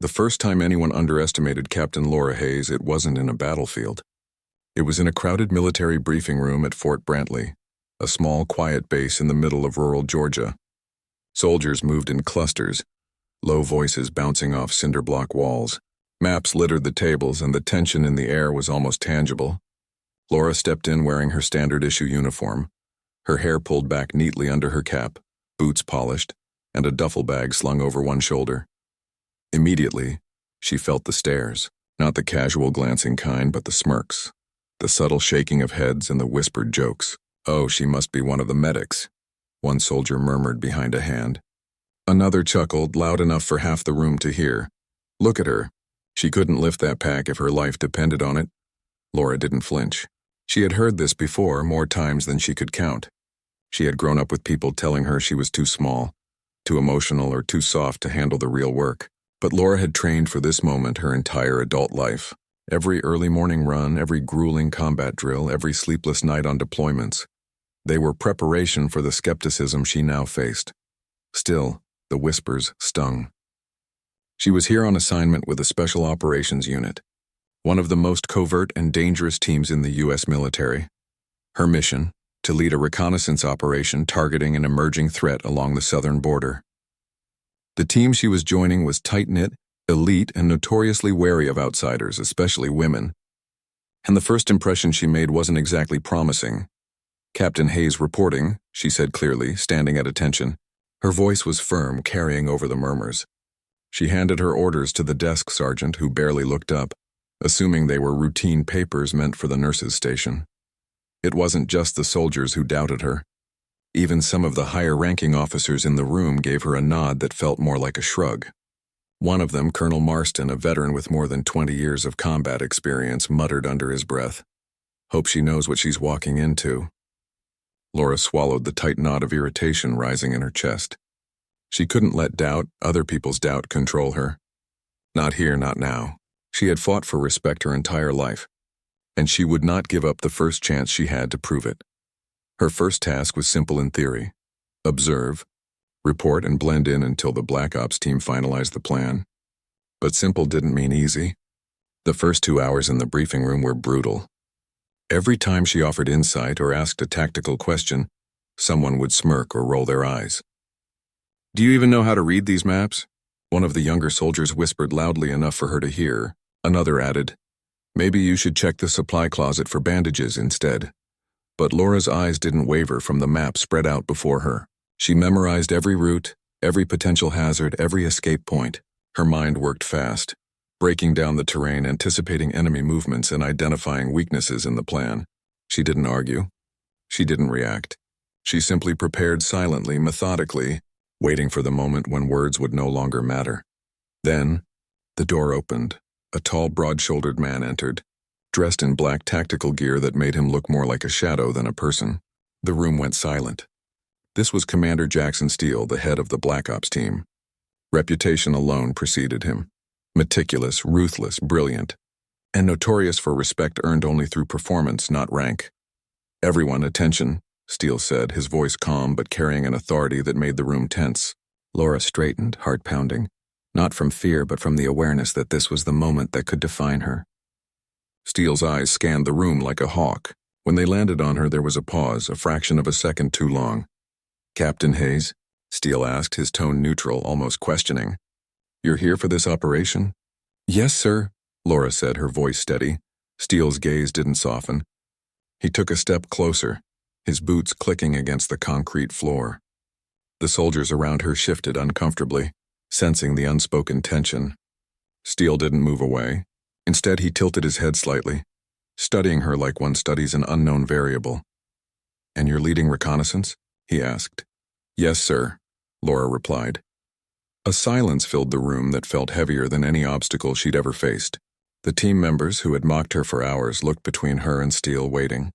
The first time anyone underestimated Captain Laura Hayes, it wasn't in a battlefield. It was in a crowded military briefing room at Fort Brantley, a small, quiet base in the middle of rural Georgia. Soldiers moved in clusters, low voices bouncing off cinder block walls. Maps littered the tables, and the tension in the air was almost tangible. Laura stepped in wearing her standard-issue uniform, her hair pulled back neatly under her cap, boots polished, and a duffel bag slung over one shoulder. Immediately, she felt the stares, not the casual glancing kind, but the smirks, the subtle shaking of heads and the whispered jokes. "Oh, she must be one of the medics," one soldier murmured behind a hand. Another chuckled, loud enough for half the room to hear. "Look at her. She couldn't lift that pack if her life depended on it." Laura didn't flinch. She had heard this before, more times than she could count. She had grown up with people telling her she was too small, too emotional, or too soft to handle the real work. But Laura had trained for this moment her entire adult life. Every early morning run, every grueling combat drill, every sleepless night on deployments. They were preparation for the skepticism she now faced. Still, the whispers stung. She was here on assignment with a Special Operations Unit, one of the most covert and dangerous teams in the U.S. military. Her mission, to lead a reconnaissance operation targeting an emerging threat along the southern border. The team she was joining was tight-knit, elite, and notoriously wary of outsiders, especially women. And the first impression she made wasn't exactly promising. "Captain Hayes reporting," she said clearly, standing at attention. Her voice was firm, carrying over the murmurs. She handed her orders to the desk sergeant, who barely looked up, assuming they were routine papers meant for the nurses' station. It wasn't just the soldiers who doubted her. Even some of the higher-ranking officers in the room gave her a nod that felt more like a shrug. One of them, Colonel Marston, a veteran with more than 20 years of combat experience, muttered under his breath, "Hope she knows what she's walking into." Laura swallowed the tight knot of irritation rising in her chest. She couldn't let doubt, other people's doubt, control her. Not here, not now. She had fought for respect her entire life, and she would not give up the first chance she had to prove it. Her first task was simple in theory: observe, report, and blend in until the Black Ops team finalized the plan. But simple didn't mean easy. The first 2 hours in the briefing room were brutal. Every time she offered insight or asked a tactical question, someone would smirk or roll their eyes. "Do you even know how to read these maps?" One of the younger soldiers whispered loudly enough for her to hear. Another added, "Maybe you should check the supply closet for bandages instead." But Laura's eyes didn't waver from the map spread out before her. She memorized every route, every potential hazard, every escape point. Her mind worked fast, breaking down the terrain, anticipating enemy movements, and identifying weaknesses in the plan. She didn't argue. She didn't react. She simply prepared silently, methodically, waiting for the moment when words would no longer matter. Then, the door opened. A tall, broad-shouldered man entered, dressed in black tactical gear that made him look more like a shadow than a person. The room went silent. This was Commander Jackson Steele, the head of the Black Ops team. Reputation alone preceded him. Meticulous, ruthless, brilliant, and notorious for respect earned only through performance, not rank. "Everyone, attention," Steele said, his voice calm but carrying an authority that made the room tense. Laura straightened, heart pounding, not from fear but from the awareness that this was the moment that could define her. Steele's eyes scanned the room like a hawk. When they landed on her, there was a pause, a fraction of a second too long. "Captain Hayes?" Steele asked, his tone neutral, almost questioning. "You're here for this operation?" "Yes, sir," Laura said, her voice steady. Steele's gaze didn't soften. He took a step closer, his boots clicking against the concrete floor. The soldiers around her shifted uncomfortably, sensing the unspoken tension. Steele didn't move away. Instead, he tilted his head slightly, studying her like one studies an unknown variable. "And you're leading reconnaissance?" he asked. "Yes, sir," Laura replied. A silence filled the room that felt heavier than any obstacle she'd ever faced. The team members who had mocked her for hours looked between her and Steele, waiting.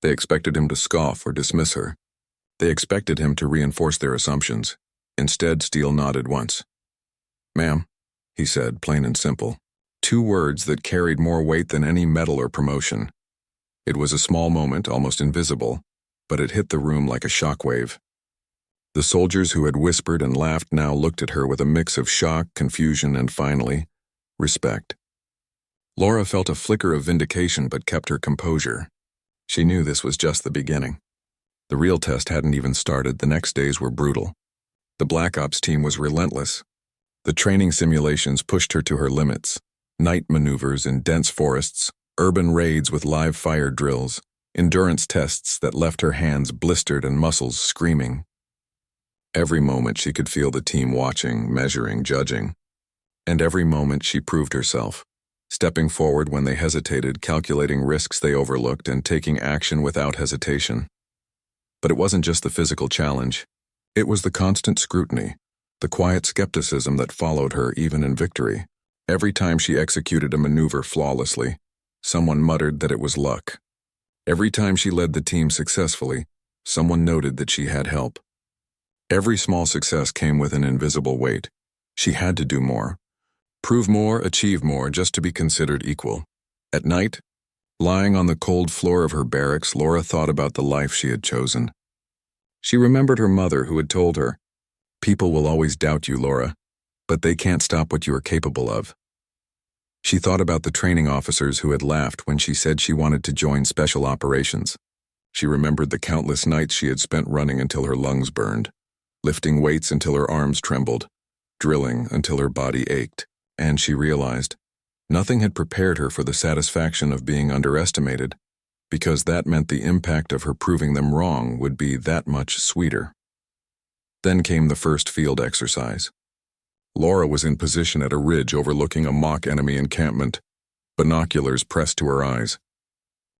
They expected him to scoff or dismiss her. They expected him to reinforce their assumptions. Instead, Steele nodded once. "Ma'am," he said, plain and simple. 2 words that carried more weight than any medal or promotion. It was a small moment, almost invisible, but it hit the room like a shockwave. The soldiers who had whispered and laughed now looked at her with a mix of shock, confusion, and finally, respect. Laura felt a flicker of vindication but kept her composure. She knew this was just the beginning. The real test hadn't even started. The next days were brutal. The Black Ops team was relentless. The training simulations pushed her to her limits. Night maneuvers in dense forests, urban raids with live fire drills, endurance tests that left her hands blistered and muscles screaming. Every moment she could feel the team watching, measuring, judging. And every moment she proved herself, stepping forward when they hesitated, calculating risks they overlooked, and taking action without hesitation. But it wasn't just the physical challenge. It was the constant scrutiny, the quiet skepticism that followed her even in victory. Every time she executed a maneuver flawlessly, someone muttered that it was luck. Every time she led the team successfully, someone noted that she had help. Every small success came with an invisible weight. She had to do more, prove more, achieve more, just to be considered equal. At night, lying on the cold floor of her barracks, Laura thought about the life she had chosen. She remembered her mother who had told her, "People will always doubt you, Laura, but they can't stop what you are capable of." She thought about the training officers who had laughed when she said she wanted to join special operations. She remembered the countless nights she had spent running until her lungs burned, lifting weights until her arms trembled, drilling until her body ached. And she realized nothing had prepared her for the satisfaction of being underestimated, because that meant the impact of her proving them wrong would be that much sweeter. Then came the first field exercise. Laura was in position at a ridge overlooking a mock enemy encampment, binoculars pressed to her eyes.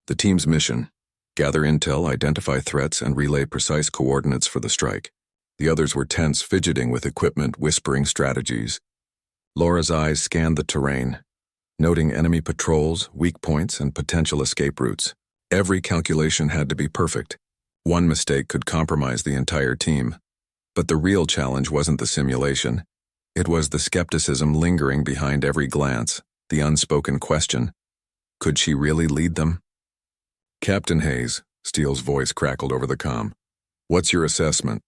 The team's mission: gather intel, identify threats, and relay precise coordinates for the strike. The others were tense, fidgeting with equipment, whispering strategies. Laura's eyes scanned the terrain, noting enemy patrols, weak points, and potential escape routes. Every calculation had to be perfect. One mistake could compromise the entire team. But the real challenge wasn't the simulation. It was the skepticism lingering behind every glance, the unspoken question: could she really lead them? "Captain Hayes," Steele's voice crackled over the comm. "What's your assessment?"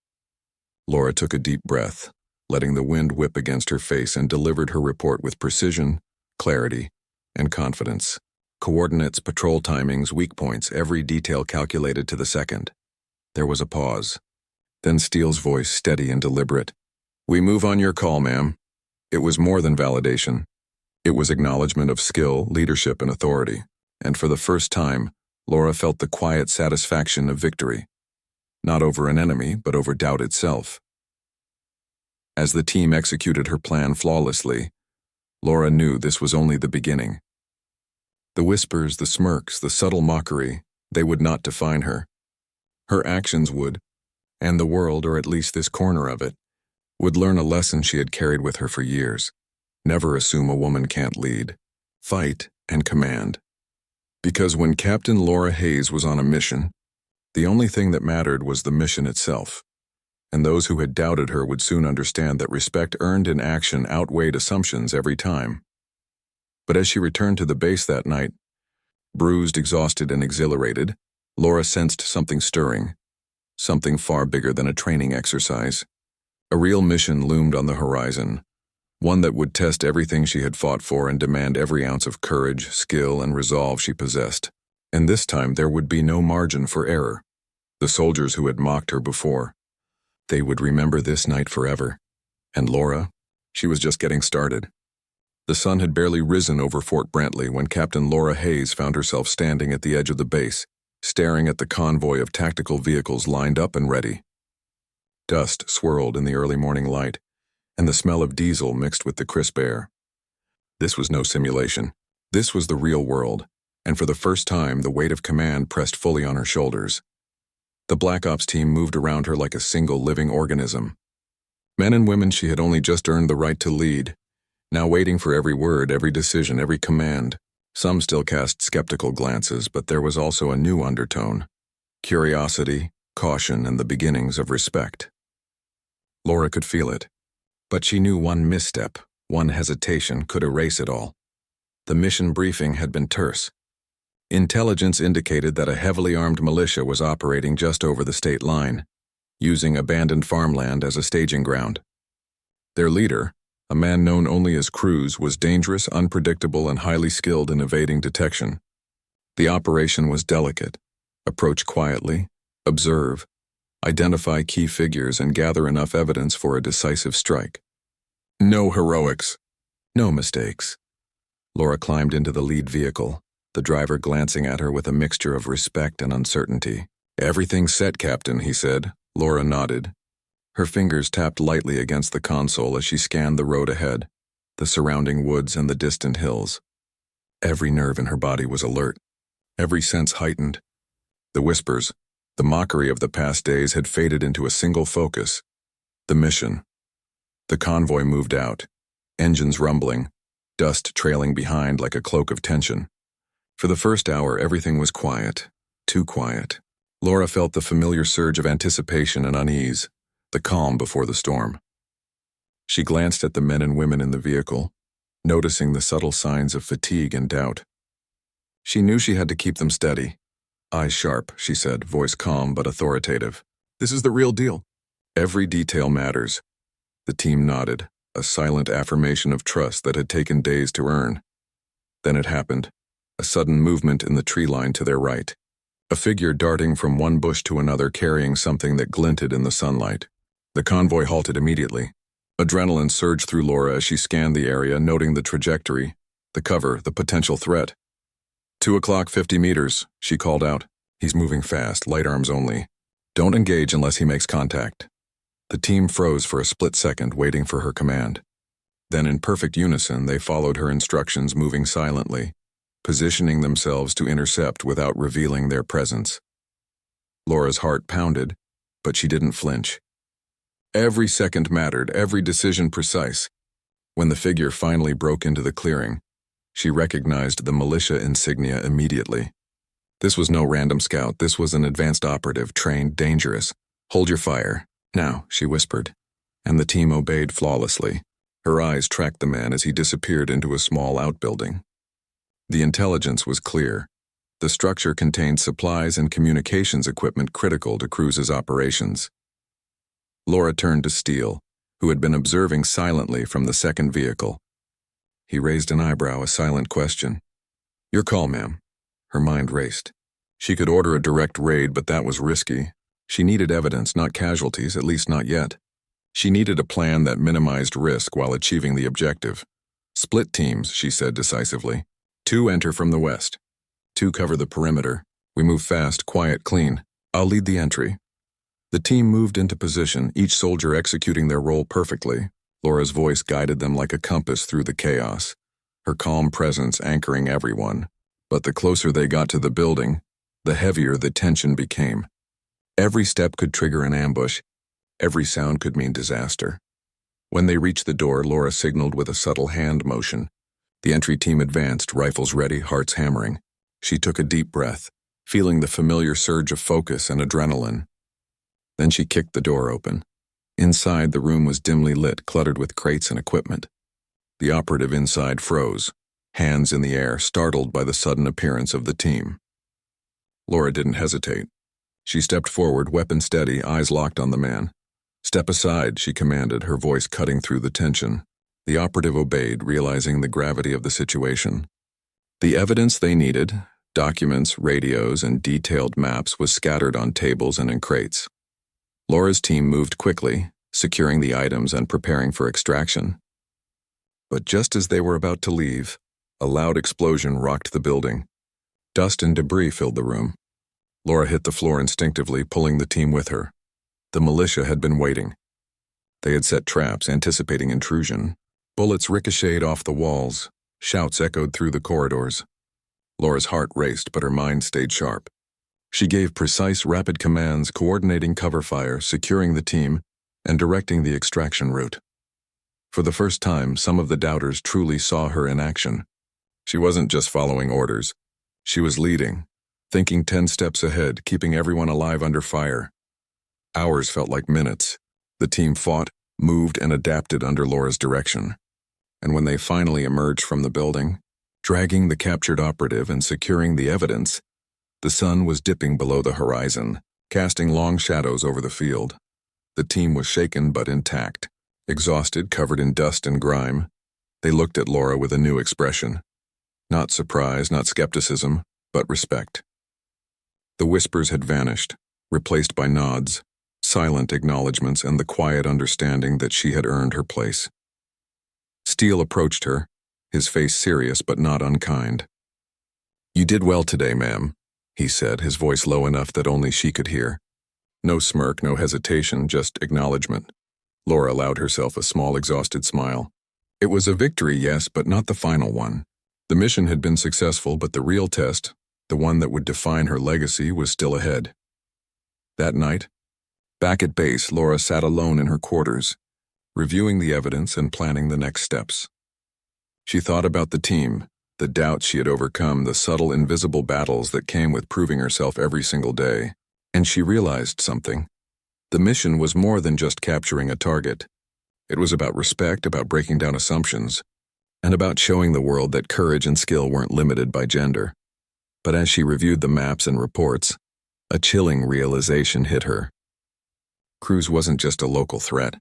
Laura took a deep breath, letting the wind whip against her face, and delivered her report with precision, clarity, and confidence. Coordinates, patrol timings, weak points, every detail calculated to the second. There was a pause. Then Steele's voice, steady and deliberate. "We move on your call, ma'am." It was more than validation. It was acknowledgement of skill, leadership, and authority. And for the first time, Laura felt the quiet satisfaction of victory. Not over an enemy, but over doubt itself. As the team executed her plan flawlessly, Laura knew this was only the beginning. The whispers, the smirks, the subtle mockery, they would not define her. Her actions would, and the world, or at least this corner of it, would learn a lesson she had carried with her for years. Never assume a woman can't lead, fight, and command. Because when Captain Laura Hayes was on a mission, the only thing that mattered was the mission itself. And those who had doubted her would soon understand that respect earned in action outweighed assumptions every time. But as she returned to the base that night, bruised, exhausted, and exhilarated, Laura sensed something stirring, something far bigger than a training exercise. A real mission loomed on the horizon, one that would test everything she had fought for and demand every ounce of courage, skill, and resolve she possessed. And this time there would be no margin for error. The soldiers who had mocked her before, they would remember this night forever. And Laura, she was just getting started. The sun had barely risen over Fort Brantley when Captain Laura Hayes found herself standing at the edge of the base, staring at the convoy of tactical vehicles lined up and ready. Dust swirled in the early morning light, and the smell of diesel mixed with the crisp air. This was no simulation. This was the real world, and for the first time the weight of command pressed fully on her shoulders. The Black Ops team moved around her like a single living organism. Men and women she had only just earned the right to lead, now waiting for every word, every decision, every command. Some still cast skeptical glances, but there was also a new undertone: curiosity, caution, and the beginnings of respect. Laura could feel it, but she knew one misstep, one hesitation could erase it all. The mission briefing had been terse. Intelligence indicated that a heavily armed militia was operating just over the state line. using abandoned farmland as a staging ground. Their leader, a man known only as Cruz, was dangerous, unpredictable, and highly skilled in evading detection. The operation was delicate. Approach quietly, observe, identify key figures, and gather enough evidence for a decisive strike. No heroics. No mistakes. Laura climbed into the lead vehicle, the driver glancing at her with a mixture of respect and uncertainty. "Everything's set, Captain," he said. Laura nodded. Her fingers tapped lightly against the console as she scanned the road ahead, the surrounding woods and the distant hills. Every nerve in her body was alert, every sense heightened. The whispers, the mockery of the past days had faded into a single focus: the mission. The convoy moved out, engines rumbling, dust trailing behind like a cloak of tension. For the first hour, everything was quiet, too quiet. Laura felt the familiar surge of anticipation and unease, the calm before the storm. She glanced at the men and women in the vehicle, noticing the subtle signs of fatigue and doubt. She knew she had to keep them steady. "Eyes sharp," she said, voice calm but authoritative. "This is the real deal. Every detail matters." The team nodded, a silent affirmation of trust that had taken days to earn. Then it happened, a sudden movement in the tree line to their right. A figure darting from one bush to another carrying something that glinted in the sunlight. The convoy halted immediately. Adrenaline surged through Laura as she scanned the area, noting the trajectory, the cover, the potential threat. 2:00, 50 meters, she called out. "He's moving fast, light arms only. Don't engage unless he makes contact." The team froze for a split second, waiting for her command. Then in perfect unison, they followed her instructions, moving silently, positioning themselves to intercept without revealing their presence. Laura's heart pounded, but she didn't flinch. Every second mattered, every decision precise. When the figure finally broke into the clearing, she recognized the militia insignia immediately. This was no random scout, this was an advanced operative, trained, dangerous. "Hold your fire. Now," she whispered, and the team obeyed flawlessly. Her eyes tracked the man as he disappeared into a small outbuilding. The intelligence was clear. The structure contained supplies and communications equipment critical to Cruz's operations. Laura turned to Steele, who had been observing silently from the second vehicle. He raised an eyebrow, a silent question. "Your call, ma'am." Her mind raced. She could order a direct raid, but that was risky. She needed evidence, not casualties, at least not yet. She needed a plan that minimized risk while achieving the objective. "Split teams," she said decisively. 2 enter from the west. 2 cover the perimeter. We move fast, quiet, clean. I'll lead the entry." The team moved into position, each soldier executing their role perfectly. Laura's voice guided them like a compass through the chaos, her calm presence anchoring everyone. But the closer they got to the building, the heavier the tension became. Every step could trigger an ambush. Every sound could mean disaster. When they reached the door, Laura signaled with a subtle hand motion. The entry team advanced, rifles ready, hearts hammering. She took a deep breath, feeling the familiar surge of focus and adrenaline. Then she kicked the door open. Inside, the room was dimly lit, cluttered with crates and equipment. The operative inside froze, hands in the air, startled by the sudden appearance of the team. Laura didn't hesitate. She stepped forward, weapon steady, eyes locked on the man. "Step aside," she commanded, her voice cutting through the tension. The operative obeyed, realizing the gravity of the situation. The evidence they needed, documents, radios, and detailed maps, was scattered on tables and in crates. Laura's team moved quickly, securing the items and preparing for extraction. But just as they were about to leave, a loud explosion rocked the building. Dust and debris filled the room. Laura hit the floor instinctively, pulling the team with her. The militia had been waiting. They had set traps, anticipating intrusion. Bullets ricocheted off the walls. Shouts echoed through the corridors. Laura's heart raced, but her mind stayed sharp. She gave precise, rapid commands, coordinating cover fire, securing the team, and directing the extraction route. For the first time, some of the doubters truly saw her in action. She wasn't just following orders. She was leading, thinking 10 steps ahead, keeping everyone alive under fire. Hours felt like minutes. The team fought, moved, and adapted under Laura's direction. And when they finally emerged from the building, dragging the captured operative and securing the evidence, the sun was dipping below the horizon, casting long shadows over the field. The team was shaken but intact. Exhausted, covered in dust and grime, they looked at Laura with a new expression. Not surprise, not skepticism, but respect. The whispers had vanished, replaced by nods, silent acknowledgments, and the quiet understanding that she had earned her place. Steele approached her, his face serious but not unkind. "You did well today, ma'am," he said, his voice low enough that only she could hear. No smirk, no hesitation, just acknowledgement. Laura allowed herself a small, exhausted smile. It was a victory, yes, but not the final one. The mission had been successful, but the real test, the one that would define her legacy, was still ahead. That night, back at base, Laura sat alone in her quarters, reviewing the evidence and planning the next steps. She thought about the team, the doubts she had overcome, the subtle, invisible battles that came with proving herself every single day, and she realized something. The mission was more than just capturing a target. It was about respect, about breaking down assumptions, and about showing the world that courage and skill weren't limited by gender. But as she reviewed the maps and reports, a chilling realization hit her. Cruz wasn't just a local threat.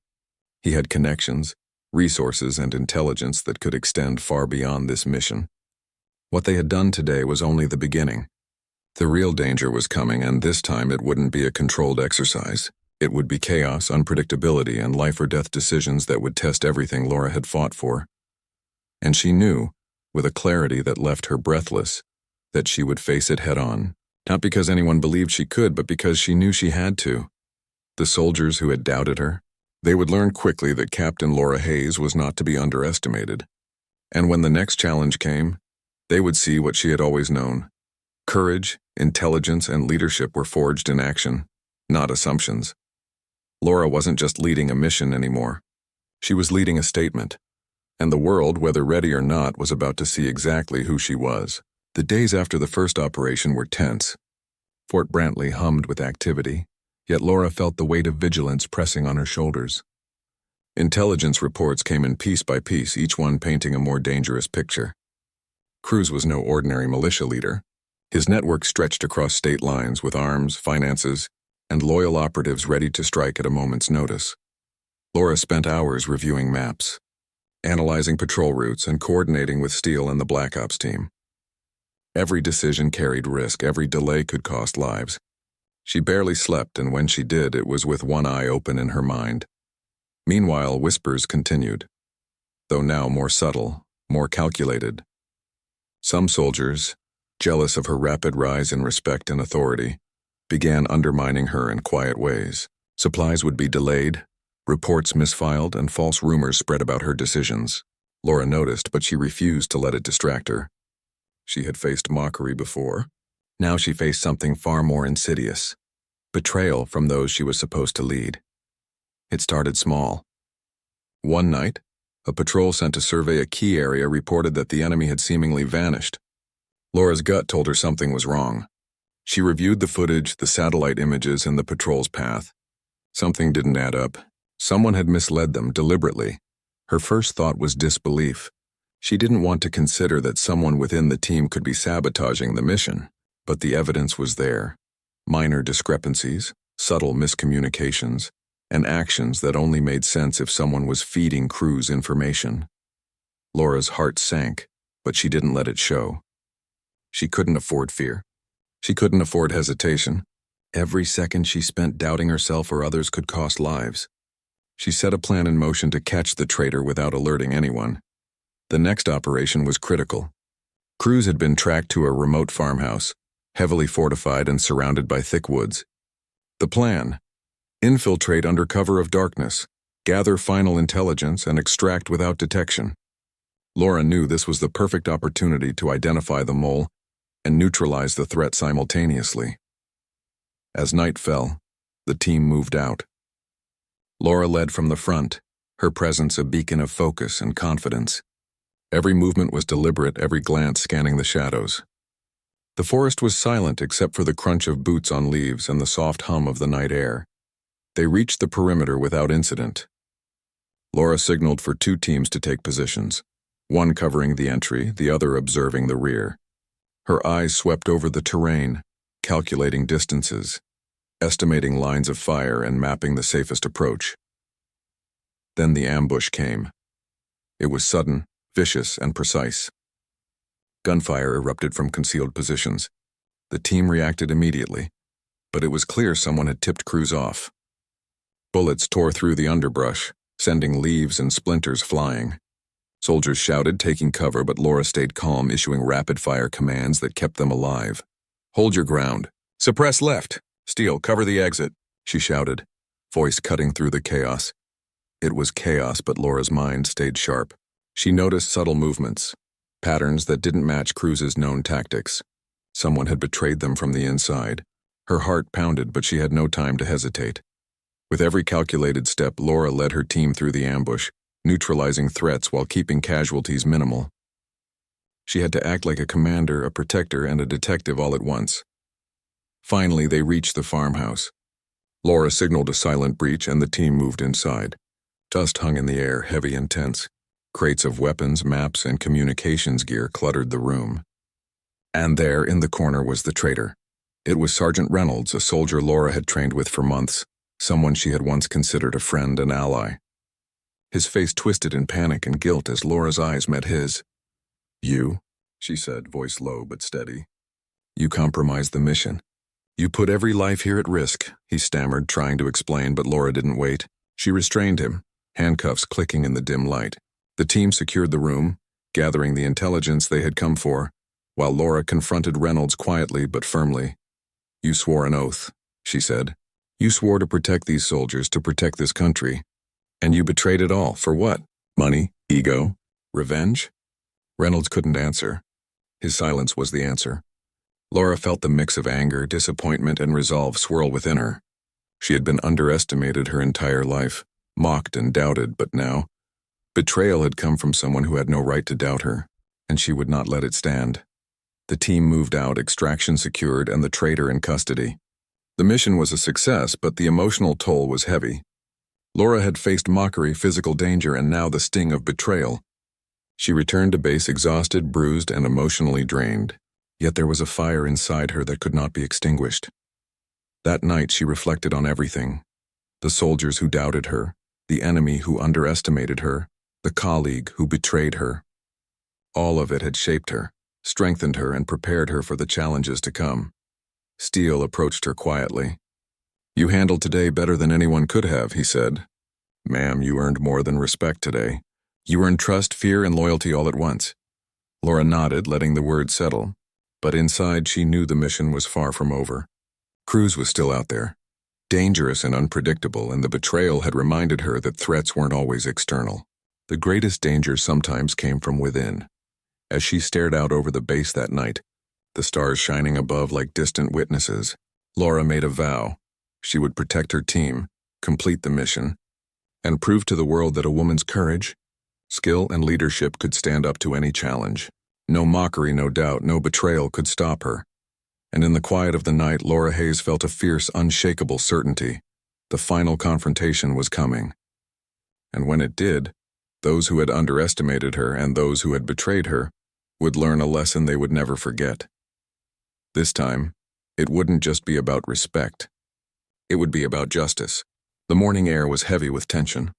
He had connections, resources, and intelligence that could extend far beyond this mission. What they had done today was only the beginning. The real danger was coming, and this time it wouldn't be a controlled exercise. It would be chaos, unpredictability, and life-or-death decisions that would test everything Laura had fought for. And she knew, with a clarity that left her breathless, that she would face it head-on, not because anyone believed she could, but because she knew she had to. The soldiers who had doubted her, they would learn quickly that Captain Laura Hayes was not to be underestimated. And when the next challenge came, they would see what she had always known. Courage, intelligence, and leadership were forged in action, not assumptions. Laura wasn't just leading a mission anymore. She was leading a statement. And the world, whether ready or not, was about to see exactly who she was. The days after the first operation were tense. Fort Brantley hummed with activity, yet Laura felt the weight of vigilance pressing on her shoulders. Intelligence reports came in piece by piece, each one painting a more dangerous picture. Cruz was no ordinary militia leader. His network stretched across state lines with arms, finances, and loyal operatives ready to strike at a moment's notice. Laura spent hours reviewing maps, analyzing patrol routes, and coordinating with Steele and the Black Ops team. Every decision carried risk, every delay could cost lives. She barely slept, and when she did, it was with one eye open in her mind. Meanwhile, whispers continued, though now more subtle, more calculated. Some soldiers, jealous of her rapid rise in respect and authority, began undermining her in quiet ways. Supplies would be delayed, reports misfiled, and false rumors spread about her decisions. Laura noticed, but she refused to let it distract her. She had faced mockery before. Now she faced something far more insidious: betrayal from those she was supposed to lead. It started small. One night, a patrol sent to survey a key area reported that the enemy had seemingly vanished. Laura's gut told her something was wrong. She reviewed the footage, the satellite images, and the patrol's path. Something didn't add up. Someone had misled them deliberately. Her first thought was disbelief. She didn't want to consider that someone within the team could be sabotaging the mission, but the evidence was there. Minor discrepancies, subtle miscommunications, and actions that only made sense if someone was feeding Cruz information. Laura's heart sank, but she didn't let it show. She couldn't afford fear. She couldn't afford hesitation. Every second she spent doubting herself or others could cost lives. She set a plan in motion to catch the traitor without alerting anyone. The next operation was critical. Cruz had been tracked to a remote farmhouse, heavily fortified and surrounded by thick woods. The plan: infiltrate under cover of darkness, gather final intelligence, and extract without detection. Laura knew this was the perfect opportunity to identify the mole and neutralize the threat simultaneously. As night fell, the team moved out. Laura led from the front, her presence a beacon of focus and confidence. Every movement was deliberate, every glance scanning the shadows. The forest was silent except for the crunch of boots on leaves and the soft hum of the night air. They reached the perimeter without incident. Laura signaled for two teams to take positions, one covering the entry, the other observing the rear. Her eyes swept over the terrain, calculating distances. estimating lines of fire and mapping the safest approach. Then the ambush came. It was sudden, vicious, and precise. Gunfire erupted from concealed positions. The team reacted immediately, but it was clear someone had tipped Cruz off. Bullets tore through the underbrush, sending leaves and splinters flying. Soldiers shouted, taking cover, but Laura stayed calm, issuing rapid-fire commands that kept them alive. "Hold your ground. Suppress left. Steele, cover the exit," she shouted, voice cutting through the chaos. It was chaos, but Laura's mind stayed sharp. She noticed subtle movements, patterns that didn't match Cruz's known tactics. Someone had betrayed them from the inside. Her heart pounded, but she had no time to hesitate. With every calculated step, Laura led her team through the ambush, neutralizing threats while keeping casualties minimal. She had to act like a commander, a protector, and a detective all at once. Finally, they reached the farmhouse. Laura signaled a silent breach, and the team moved inside. Dust hung in the air, heavy and tense. Crates of weapons, maps, and communications gear cluttered the room. And there, in the corner, was the traitor. It was Sergeant Reynolds, a soldier Laura had trained with for months, someone she had once considered a friend and ally. His face twisted in panic and guilt as Laura's eyes met his. "You," she said, voice low but steady. "You compromised the mission. You put every life here at risk," he stammered, trying to explain, but Laura didn't wait. She restrained him, handcuffs clicking in the dim light. The team secured the room, gathering the intelligence they had come for, while Laura confronted Reynolds quietly but firmly. "You swore an oath," she said. "You swore to protect these soldiers, to protect this country. And you betrayed it all. For what? Money? Ego? Revenge?" Reynolds couldn't answer. His silence was the answer. Laura felt the mix of anger, disappointment, and resolve swirl within her. She had been underestimated her entire life, mocked and doubted, but now, betrayal had come from someone who had no right to doubt her, and she would not let it stand. The team moved out, extraction secured, and the traitor in custody. The mission was a success, but the emotional toll was heavy. Laura had faced mockery, physical danger, and now the sting of betrayal. She returned to base exhausted, bruised, and emotionally drained. Yet there was a fire inside her that could not be extinguished. That night she reflected on everything. The soldiers who doubted her, the enemy who underestimated her, the colleague who betrayed her. All of it had shaped her, strengthened her, and prepared her for the challenges to come. Steele approached her quietly. "You handled today better than anyone could have," he said. "Ma'am, you earned more than respect today. You earned trust, fear, and loyalty all at once." Laura nodded, letting the words settle. But inside she knew the mission was far from over. Cruz was still out there, dangerous and unpredictable, and the betrayal had reminded her that threats weren't always external. The greatest danger sometimes came from within. As she stared out over the base that night, the stars shining above like distant witnesses, Laura made a vow. She would protect her team, complete the mission, and prove to the world that a woman's courage, skill, and leadership could stand up to any challenge. No mockery, no doubt, no betrayal could stop her. And in the quiet of the night, Laura Hayes felt a fierce, unshakable certainty. The final confrontation was coming. And when it did, those who had underestimated her and those who had betrayed her would learn a lesson they would never forget. This time, it wouldn't just be about respect. It would be about justice. The morning air was heavy with tension.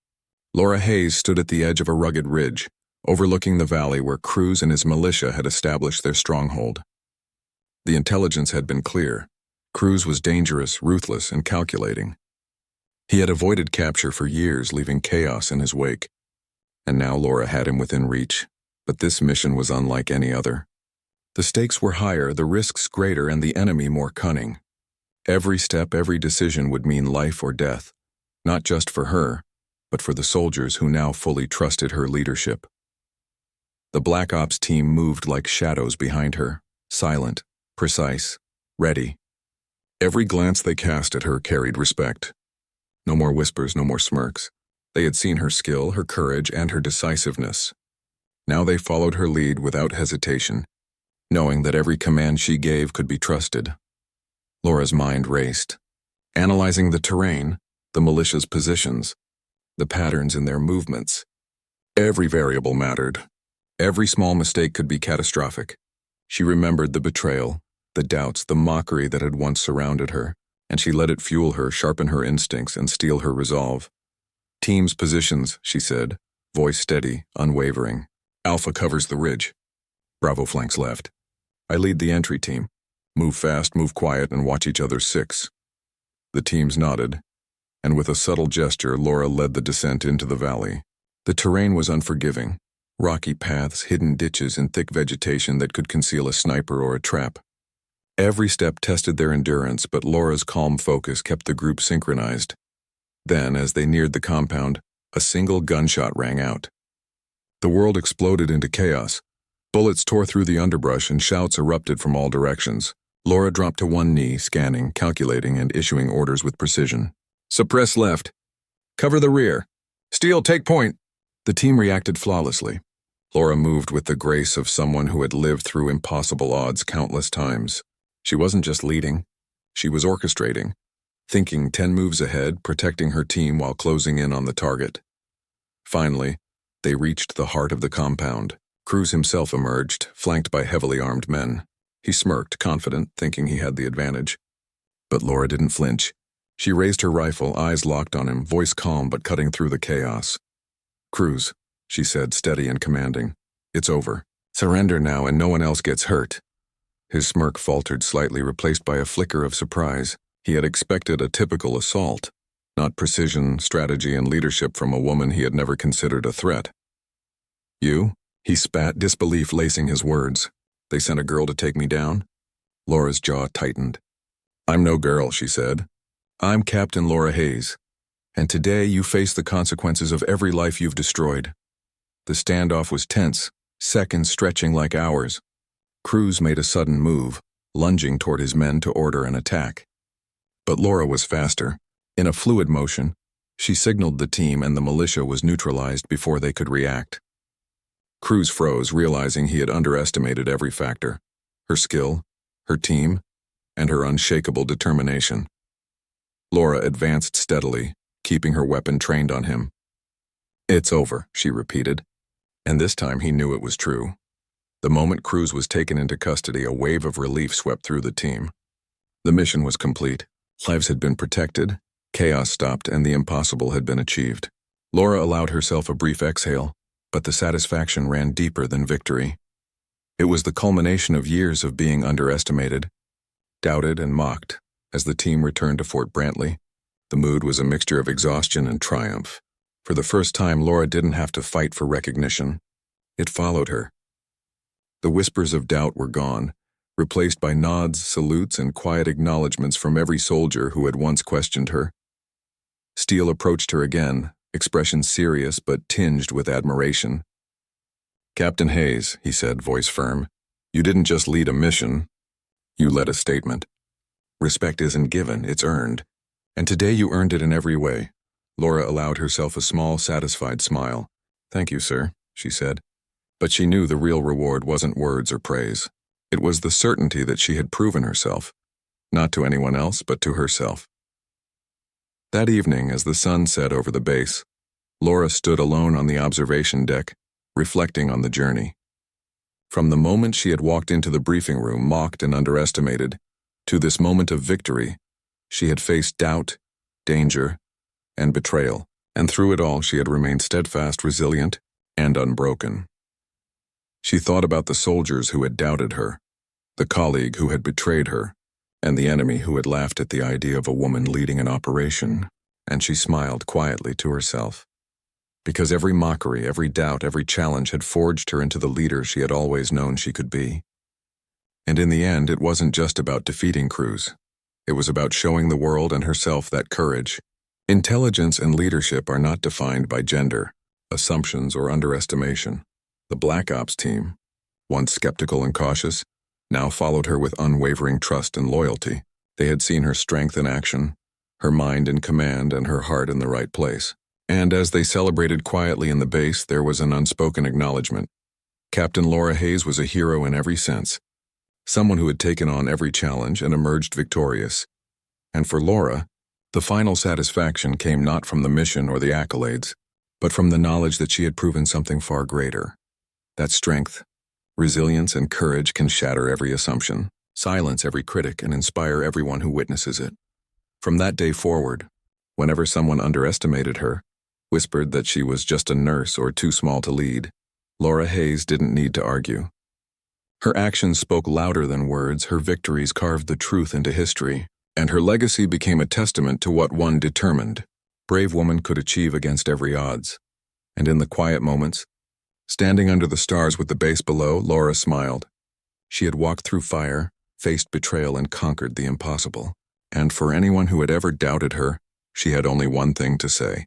Laura Hayes stood at the edge of a rugged ridge, overlooking the valley where Cruz and his militia had established their stronghold. The intelligence had been clear. Cruz was dangerous, ruthless, and calculating. He had avoided capture for years, leaving chaos in his wake. And now Laura had him within reach. But this mission was unlike any other. The stakes were higher, the risks greater, and the enemy more cunning. Every step, every decision would mean life or death, not just for her, but for the soldiers who now fully trusted her leadership. The Black Ops team moved like shadows behind her, silent, precise, ready. Every glance they cast at her carried respect. No more whispers, no more smirks. They had seen her skill, her courage, and her decisiveness. Now they followed her lead without hesitation, knowing that every command she gave could be trusted. Laura's mind raced, analyzing the terrain, the militia's positions, the patterns in their movements. Every variable mattered. Every small mistake could be catastrophic. She remembered the betrayal, the doubts, the mockery that had once surrounded her, and she let it fuel her, sharpen her instincts, and steel her resolve. Teams positions, she said, voice steady, unwavering. Alpha covers the ridge. Bravo flanks left. I lead the entry team. Move fast, move quiet, and watch each other's six. The teams nodded, and with a subtle gesture, Laura led the descent into the valley. The terrain was unforgiving. Rocky paths, hidden ditches, and thick vegetation that could conceal a sniper or a trap. Every step tested their endurance, but Laura's calm focus kept the group synchronized. Then, as they neared the compound, a single gunshot rang out. The world exploded into chaos. Bullets tore through the underbrush and shouts erupted from all directions. Laura dropped to one knee, scanning, calculating, and issuing orders with precision. Suppress left. Cover the rear. Steele, take point. The team reacted flawlessly. Laura moved with the grace of someone who had lived through impossible odds countless times. She wasn't just leading, she was orchestrating, thinking 10 moves ahead, protecting her team while closing in on the target. Finally, they reached the heart of the compound. Cruz himself emerged, flanked by heavily armed men. He smirked, confident, thinking he had the advantage. But Laura didn't flinch. She raised her rifle, eyes locked on him, voice calm but cutting through the chaos. Cruz, she said, steady and commanding. It's over. Surrender now and no one else gets hurt. His smirk faltered slightly, replaced by a flicker of surprise. He had expected a typical assault, not precision, strategy, and leadership from a woman he had never considered a threat. You? He spat, disbelief lacing his words. They sent a girl to take me down? Laura's jaw tightened. I'm no girl, she said. I'm Captain Laura Hayes. And today you face the consequences of every life you've destroyed. The standoff was tense, seconds stretching like hours. Cruz made a sudden move, lunging toward his men to order an attack. But Laura was faster. In a fluid motion, she signaled the team and the militia was neutralized before they could react. Cruz froze, realizing he had underestimated every factor: her skill, her team, and her unshakable determination. Laura advanced steadily, keeping her weapon trained on him. It's over, she repeated, and this time he knew it was true. The moment Cruz was taken into custody, a wave of relief swept through the team. The mission was complete. Lives had been protected, chaos stopped, and the impossible had been achieved. Laura allowed herself a brief exhale, but the satisfaction ran deeper than victory. It was the culmination of years of being underestimated, doubted, and mocked. As the team returned to Fort Brantley, the mood was a mixture of exhaustion and triumph. For the first time, Laura didn't have to fight for recognition. It followed her. The whispers of doubt were gone, replaced by nods, salutes, and quiet acknowledgments from every soldier who had once questioned her. Steele approached her again, expression serious but tinged with admiration. Captain Hayes, he said, voice firm, you didn't just lead a mission, you led a statement. Respect isn't given, it's earned. And today you earned it in every way. Laura allowed herself a small, satisfied smile. Thank you, sir, she said. But she knew the real reward wasn't words or praise. It was the certainty that she had proven herself, not to anyone else, but to herself. That evening, as the sun set over the base, Laura stood alone on the observation deck, reflecting on the journey. From the moment she had walked into the briefing room, mocked and underestimated, to this moment of victory, she had faced doubt, danger, and betrayal, and through it all she had remained steadfast, resilient, and unbroken. She thought about the soldiers who had doubted her, the colleague who had betrayed her, and the enemy who had laughed at the idea of a woman leading an operation, and she smiled quietly to herself. Because every mockery, every doubt, every challenge had forged her into the leader she had always known she could be. And in the end, it wasn't just about defeating Cruz. It was about showing the world and herself that courage. Intelligence and leadership are not defined by gender, assumptions, or underestimation. The Black Ops team, once skeptical and cautious, now followed her with unwavering trust and loyalty. They had seen her strength in action, her mind in command, and her heart in the right place. And as they celebrated quietly in the base, there was an unspoken acknowledgement. Captain Laura Hayes was a hero in every sense, someone who had taken on every challenge and emerged victorious. And for Laura, the final satisfaction came not from the mission or the accolades, but from the knowledge that she had proven something far greater. That strength, resilience, and courage can shatter every assumption, silence every critic, and inspire everyone who witnesses it. From that day forward, whenever someone underestimated her, whispered that she was just a nurse or too small to lead, Laura Hayes didn't need to argue. Her actions spoke louder than words, her victories carved the truth into history, and her legacy became a testament to what one determined, brave woman could achieve against every odds. And in the quiet moments, standing under the stars with the base below, Laura smiled. She had walked through fire, faced betrayal, and conquered the impossible. And for anyone who had ever doubted her, she had only one thing to say.